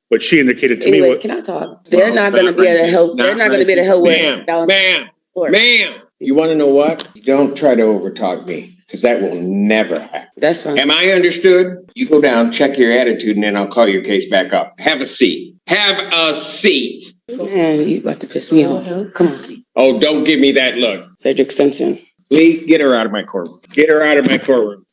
what she indicated to Anyways, me. Can I talk? They're not going to be able to help. They're not going to be able to help with balance. Ma'am, you want to know what? Don't try to overtalk me, because that will never happen. That's fine. Am I understood? You go down, check your attitude, and then I'll call your case back up. Have a seat. Have a seat. Man, you about to piss me off. Come on. Oh, don't give me that look. Cedric Simpson. Lee, get her out of my courtroom. Get her out of my courtroom.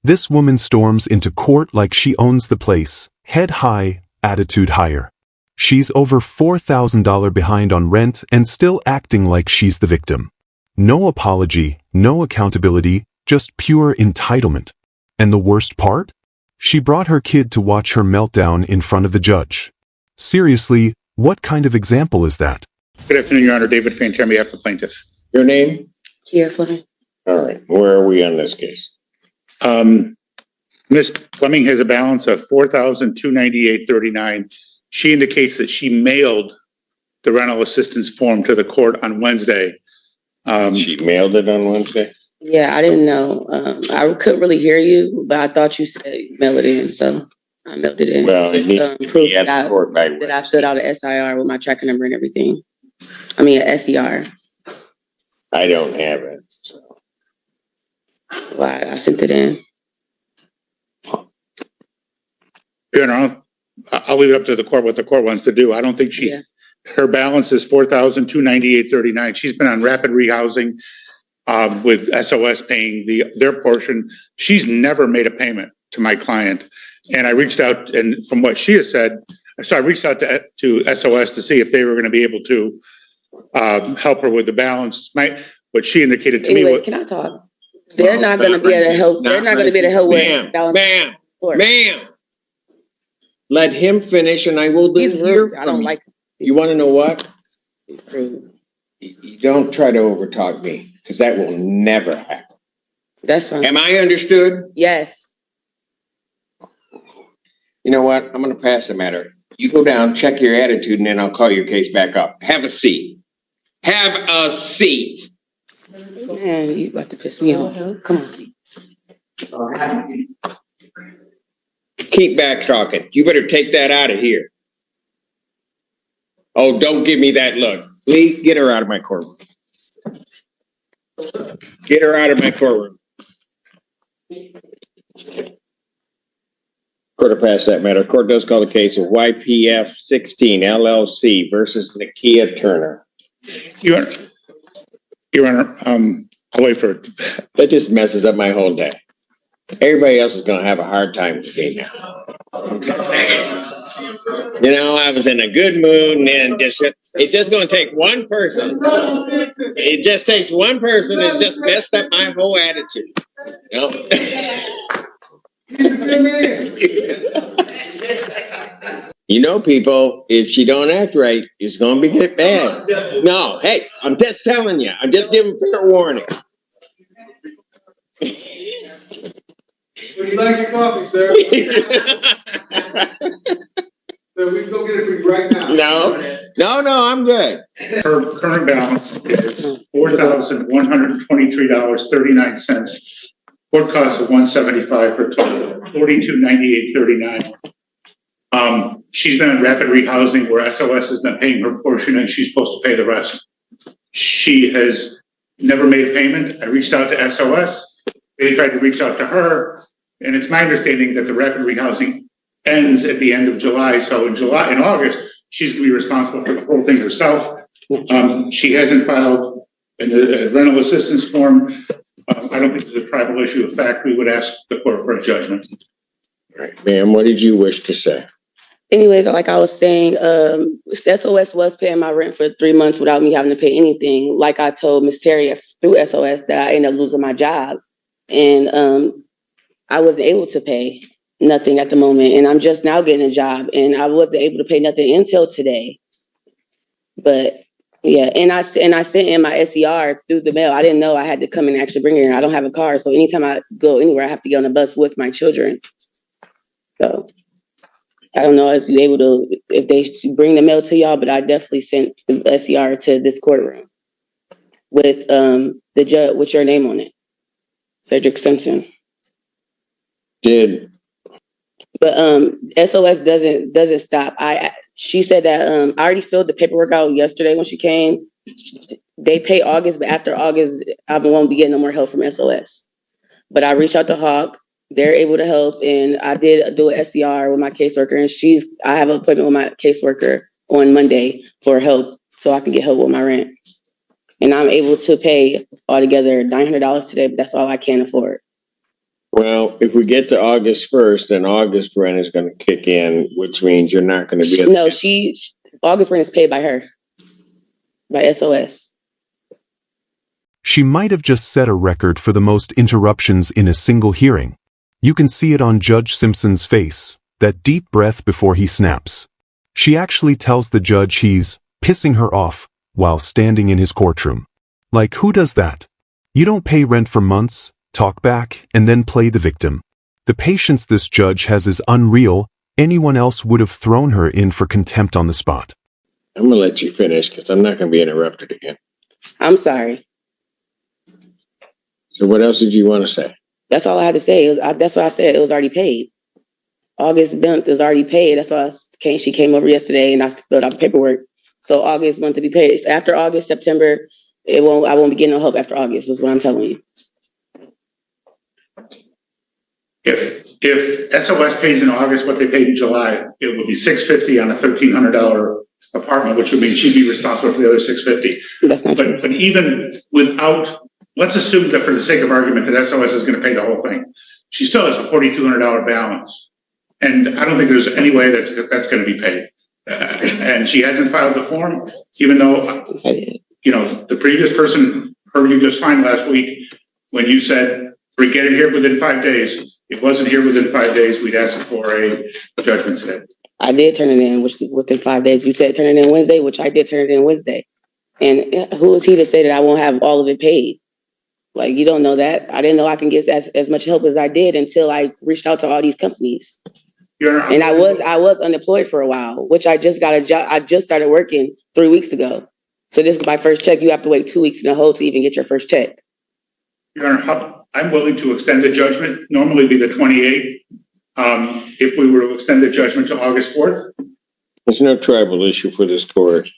This woman storms into court like she owns the place, head high, attitude higher. She's over $4,000 behind on rent and still acting like she's the victim. No apology, no accountability, just pure entitlement. And the worst part? She brought her kid to watch her meltdown in front of the judge. Seriously, what kind of example is that? Good afternoon, Your Honor. David Fanter on behalf of the plaintiff. Your name? Kia Fleming. All right. Where are we on this case? Ms. Fleming has a balance of $4,298.39. She indicates that she mailed the rental assistance form to the court on Wednesday. She mailed it on Wednesday? Yeah, I didn't know. I couldn't really hear you, but I thought you said mail it in, so I mailed it in. Well, it needs to Proof be at the court by that I filled out an SIR with my tracking number and everything. I mean, an SER. I don't have it. So. Well, I sent it in. Your Honor, I'll leave it up to the court what the court wants to do. I don't think her balance is $4,298.39. She's been on rapid rehousing with SOS paying their portion. She's never made a payment to my client. And I reached out, and from what she has said, so I reached out to SOS to see if they were going to be able to help her with the balance. What she indicated to me. Can I talk? They're not going to be able to help. They're not going to be able to help with balance. Ma'am. Let him finish, and I will do here. I don't like. You want to know what? You don't try to overtalk me, because that will never happen. That's fine. Am I understood? Yes. You know what? I'm going to pass the matter. You go down, check your attitude, and then I'll call your case back up. Have a seat. Have a seat. Man, you about to piss me off. Come on. Keep back talking. You better take that out of here. Oh, don't give me that look. Lee, get her out of my courtroom. Get her out of my courtroom. Court to pass that matter. Court does call the case of YPF 16 LLC versus Nakia Turner. Your Honor, I'll wait for it. That just messes up my whole day. Everybody else is going to have a hard time with me now. You know, I was in a good mood, and then it's just going to take one person. It just takes one person that just messed up my whole attitude. You know? You know, people, if she don't act right, it's going to get bad. No, hey, I'm just telling you. I'm just giving fair warning. Would you like your coffee, sir? So we can go get it for you right now. No, I'm good. Her current balance is $4,123.39. Court costs of $175 for a total of $4,298.39. She's been in rapid rehousing where SOS has been paying her portion and she's supposed to pay the rest. She has never made a payment. I reached out to SOS. They tried to reach out to her. And it's my understanding that the rapid rehousing ends at the end of July. So in August, she's going to be responsible for the whole thing herself. She hasn't filed a rental assistance form. I don't think it's a tribal issue. In fact, we would ask the court for a judgment. All right, ma'am, what did you wish to say? Anyway, like I was saying, SOS was paying my rent for 3 months without me having to pay anything. Like I told Ms. Terry through SOS that I ended up losing my job. And I wasn't able to pay nothing at the moment. And I'm just now getting a job. And I wasn't able to pay nothing until today. But yeah, and I sent in my SER through the mail. I didn't know I had to come and actually bring it in. I don't have a car. So anytime I go anywhere, I have to get on a bus with my children. So I don't know if you're able to, if they bring the mail to y'all, but I definitely sent the SER to this courtroom with the judge with your name on it, Cedric Simpson. Did But SOS doesn't stop. She said that I already filled the paperwork out yesterday when she came. They pay August, but after August, I won't be getting no more help from SOS. But I reached out to Hawk. They're able to help, and I did do an SCR with my caseworker, and I have an appointment with my caseworker on Monday for help, so I can get help with my rent. And I'm able to pay altogether $900 today, but that's all I can afford. Well, if we get to August 1st, then August rent is going to kick in, which means you're not going to be able No, August rent is paid by her, by SOS. She might have just set a record for the most interruptions in a single hearing. You can see it on Judge Simpson's face, that deep breath before he snaps. She actually tells the judge he's pissing her off while standing in his courtroom. Like, who does that? You don't pay rent for months, talk back, and then play the victim. The patience this judge has is unreal. Anyone else would have thrown her in for contempt on the spot. I'm going to let you finish because I'm not going to be interrupted again. I'm sorry. So what else did you want to say? That's all I had to say. That's what I said. It was already paid. August month is already paid. That's why she came over yesterday and I filled out the paperwork. So August month to be paid. After August, September, I won't be getting no help after August, is what I'm telling you. If SOS pays in August what they paid in July, it would be $650 on a $1,300 apartment, which would mean she'd be responsible for the other $650. That's not true. But even without, let's assume that for the sake of argument that SOS is going to pay the whole thing. She still has a $4,200 balance. And I don't think there's any way that's going to be paid. And she hasn't filed the form, even though, the previous person heard you just fine last week when you said, we get it here within 5 days. It wasn't here within 5 days. We'd ask for a judgment today. I did turn it in within 5 days. You said turn it in Wednesday, which I did turn it in Wednesday. And who is he to say that I won't have all of it paid? Like, you don't know that. I didn't know I can get as much help as I did until I reached out to all these companies. And I was unemployed for a while, which I just got a job. I just started working 3 weeks ago. So this is my first check. You have to wait 2 weeks in a hole to even get your first check. Your Honor, I'm willing to extend the judgment, normally be the 28th. If we were to extend the judgment to August 4th. There's no tribal issue for this court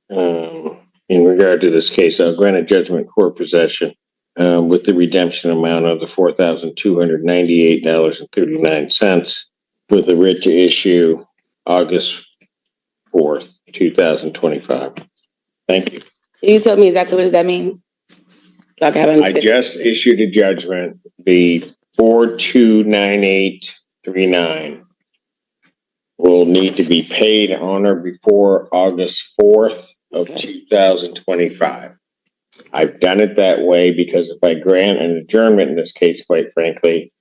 in regard to this case. I'll grant a judgment court possession with the redemption amount of the $4,298.39 with a writ to issue August 4th, 2025. Thank you. Can you tell me exactly what does that mean? I just issued a judgment, the 429839 will need to be paid on or before August 4th of 2025. I've done it that way because if I grant an adjournment in this case, quite frankly,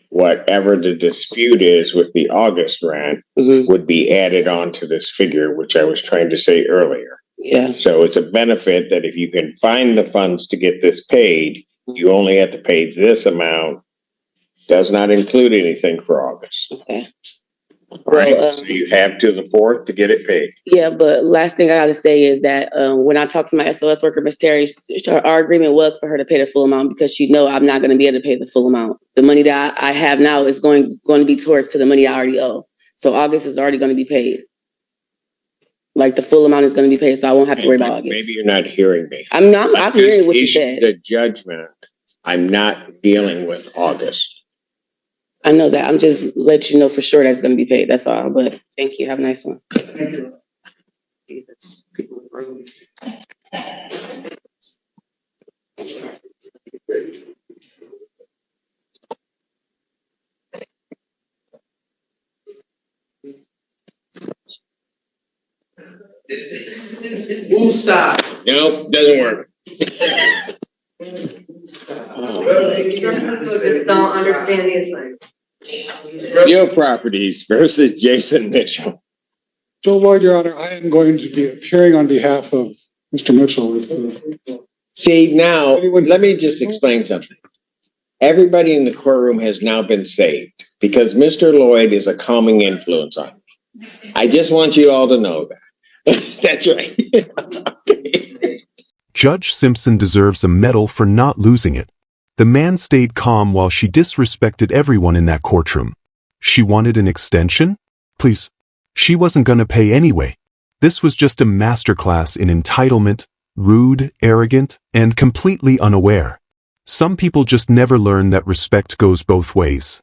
whatever the dispute is with the August rent would be added on to this figure, which I was trying to say earlier. Yeah. So it's a benefit that if you can find the funds to get this paid, you only have to pay this amount. Does not include anything for August. Okay. Right. So you have to the 4th to get it paid. Yeah, but last thing I got to say is that when I talked to my SOS worker, Ms. Terry, our agreement was for her to pay the full amount because she know I'm not going to be able to pay the full amount. The money that I have now is going to be towards to the money I already owe. So August is already going to be paid. Like the full amount is going to be paid, so I won't have to worry about August. Maybe you're not hearing me. I'm hearing what you said. The judgment. I'm not dealing with August. I know that. I'm just letting you know for sure that's going to be paid. That's all. But thank you. Have a nice one. Thank you. Jesus. People in the room. Move stop. Nope, doesn't work. Just don't understand the assignment. Real Properties versus Jason Mitchell. Joe Lloyd, Your Honor, I am going to be appearing on behalf of Mr. Mitchell. See, now, let me just explain something. Everybody in the courtroom has now been saved because Mr. Lloyd is a calming influence on me. I just want you all to know that. That's right. Judge Simpson deserves a medal for not losing it. The man stayed calm while she disrespected everyone in that courtroom. She wanted an extension? Please. She wasn't gonna pay anyway. This was just a masterclass in entitlement, rude, arrogant, and completely unaware. Some people just never learn that respect goes both ways.